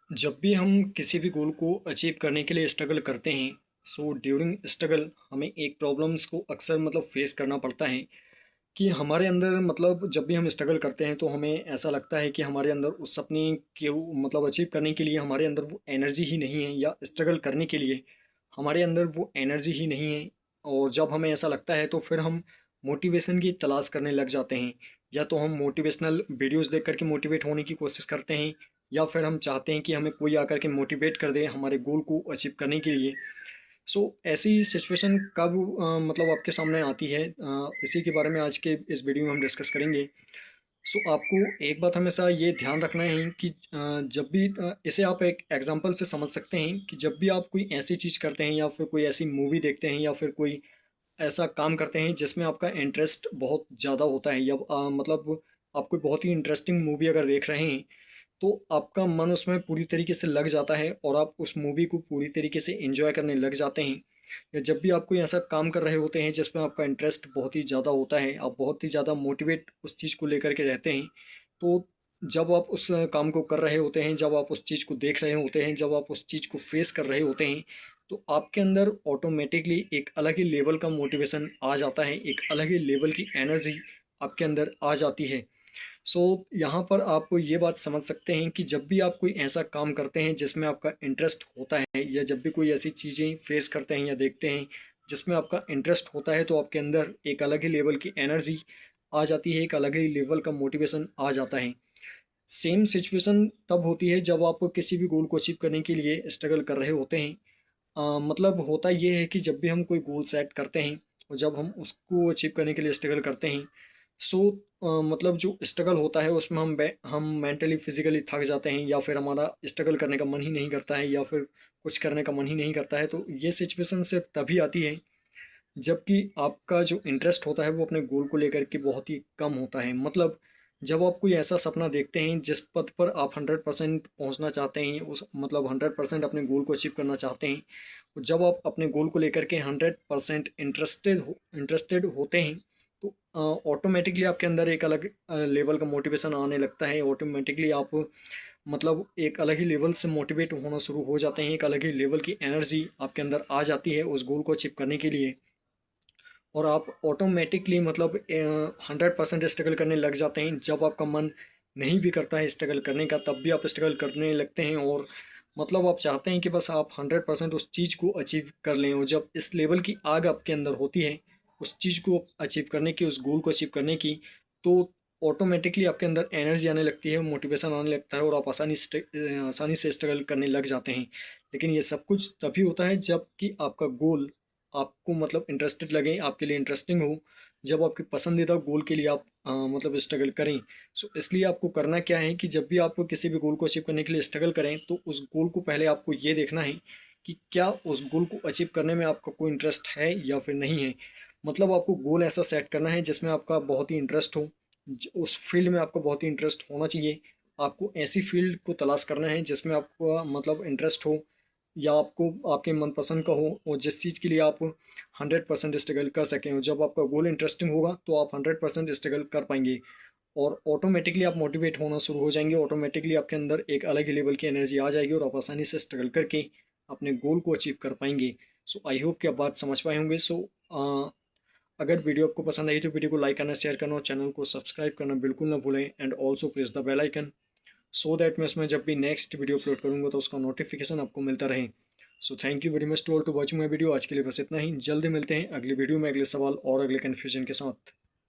जब भी हम किसी भी गोल को अचीव करने के लिए स्ट्रगल करते हैं, सो ड्यूरिंग स्ट्रगल हमें एक प्रॉब्लम्स को अक्सर फेस करना पड़ता है कि हमारे अंदर जब भी हम स्ट्रगल करते हैं तो हमें ऐसा लगता है कि हमारे अंदर उस सपने के अचीव करने के लिए हमारे अंदर वो एनर्जी ही नहीं है, या स्ट्रगल करने के लिए हमारे अंदर वो एनर्जी ही नहीं है। और जब हमें ऐसा लगता है तो फिर हम मोटिवेशन की तलाश करने लग जाते हैं, या तो हम मोटिवेशनल वीडियोस देख करके मोटिवेट होने की कोशिश करते हैं, या फिर हम चाहते हैं कि हमें कोई आकर के मोटिवेट कर दे हमारे गोल को अचीव करने के लिए। ऐसी सिचुएशन कब आपके सामने आती है, इसी के बारे में आज के इस वीडियो में हम डिस्कस करेंगे। आपको एक बात हमेशा ये ध्यान रखना है कि जब भी इसे आप एक एग्जांपल से समझ सकते हैं कि जब भी आप कोई ऐसी चीज़ करते हैं, या फिर कोई ऐसी मूवी देखते हैं, या फिर कोई ऐसा काम करते हैं जिसमें आपका इंटरेस्ट बहुत ज़्यादा होता है, या आप कोई बहुत ही इंटरेस्टिंग मूवी अगर देख रहे हैं, तो आपका मन उसमें पूरी तरीके से लग जाता है और आप उस मूवी को पूरी तरीके से एंजॉय करने लग जाते हैं। या जब भी आप कोई ऐसा काम कर रहे होते हैं जिसमें आपका इंटरेस्ट बहुत ही ज़्यादा होता है, आप बहुत ही ज़्यादा मोटिवेट उस चीज़ को लेकर के रहते हैं, तो जब आप उस काम को कर रहे होते हैं, जब आप उस चीज़ को देख रहे होते हैं, जब आप उस चीज़ को फेस कर रहे होते हैं, तो आपके अंदर ऑटोमेटिकली एक अलग ही लेवल का मोटिवेशन आ जाता है, एक अलग ही लेवल की एनर्जी आपके अंदर आ जाती है। यहाँ पर आप ये बात समझ सकते हैं कि जब भी आप कोई ऐसा काम करते हैं जिसमें आपका इंटरेस्ट होता है, या जब भी कोई ऐसी चीज़ें फेस करते हैं या देखते हैं जिसमें आपका इंटरेस्ट होता है, तो आपके अंदर एक अलग ही लेवल की एनर्जी आ जाती है, एक अलग ही लेवल का मोटिवेशन आ जाता है। सेम सिचुएशन तब होती है जब आप किसी भी गोल को अचीव करने के लिए स्ट्रगल कर रहे होते हैं। होता ये है कि जब भी हम कोई गोल सेट करते हैं और जब हम उसको अचीव करने के लिए स्ट्रगल करते हैं, सो जो स्ट्रगल होता है उसमें हम मेंटली फिजिकली थक जाते हैं, या फिर हमारा स्ट्रगल करने का मन ही नहीं करता है, या फिर कुछ करने का मन ही नहीं करता है। तो ये सिचुएशन सिर्फ तभी आती है जबकि आपका जो इंटरेस्ट होता है वो अपने गोल को लेकर के बहुत ही कम होता है। जब आप कोई ऐसा सपना देखते हैं जिस पथ पर आप 100% पहुंचना चाहते हैं, उस 100% अपने गोल को अचीव करना चाहते हैं, और जब आप अपने गोल को लेकर के 100% इंटरेस्टेड होते हैं, तो ऑटोमेटिकली आपके अंदर एक अलग लेवल का मोटिवेशन आने लगता है। ऑटोमेटिकली आप एक अलग ही लेवल से मोटिवेट होना शुरू हो जाते हैं, एक अलग ही लेवल की एनर्जी आपके अंदर आ जाती है उस गोल को अचीव करने के लिए। और आप ऑटोमेटिकली 100% स्ट्रगल करने लग जाते हैं। जब आपका मन नहीं भी करता है स्ट्रगल करने का, तब भी आप स्ट्रगल करने लगते हैं, और आप चाहते हैं कि बस आप 100% उस चीज़ को अचीव कर लें। और जब इस लेवल की आग आपके अंदर होती है उस चीज़ को अचीव करने की, उस गोल को अचीव करने की, तो ऑटोमेटिकली आपके अंदर एनर्जी आने लगती है, मोटिवेशन आने लगता है, और आप आसानी से स्ट्रगल करने लग जाते हैं। लेकिन ये सब कुछ तभी होता है जब कि आपका गोल आपको इंटरेस्टेड लगे, आपके लिए इंटरेस्टिंग हो, जब आपके पसंदीदा गोल के लिए आप स्ट्रगल करें। इसलिए आपको करना क्या है कि जब भी आपको किसी भी गोल को अचीव करने के लिए स्ट्रगल करें, तो उस गोल को पहले आपको ये देखना है कि क्या उस गोल को अचीव करने में आपका कोई इंटरेस्ट है या फिर नहीं है। आपको गोल ऐसा सेट करना है जिसमें आपका बहुत ही इंटरेस्ट हो, उस फील्ड में आपका बहुत ही इंटरेस्ट होना चाहिए। आपको ऐसी फील्ड को तलाश करना है जिसमें आपका इंटरेस्ट हो, या आपको आपके मनपसंद का हो, और जिस चीज़ के लिए आप 100% स्ट्रगल कर सकें। और जब आपका गोल इंटरेस्टिंग होगा तो आप 100% स्ट्रगल कर पाएंगे, और ऑटोमेटिकली आप मोटिवेट होना शुरू हो जाएंगे। ऑटोमेटिकली आपके अंदर एक अलग ही लेवल की एनर्जी आ जाएगी, और आप आसानी से स्ट्रगल करके अपने गोल को अचीव कर पाएंगे। आई होप कि आप बात समझ पाए होंगे। अगर वीडियो आपको पसंद आई तो वीडियो को लाइक करना, शेयर करना, और चैनल को सब्सक्राइब करना बिल्कुल ना भूलें, and also press the bell icon, so that मैं इसमें जब भी नेक्स्ट वीडियो अपलोड करूँगा तो उसका नोटिफिकेशन आपको मिलता रहे। Thank you very much to all to watching my video. आज के लिए बस इतना ही, जल्दी मिलते हैं अगली वीडियो में अगले सवाल और अगले कन्फ्यूजन के साथ।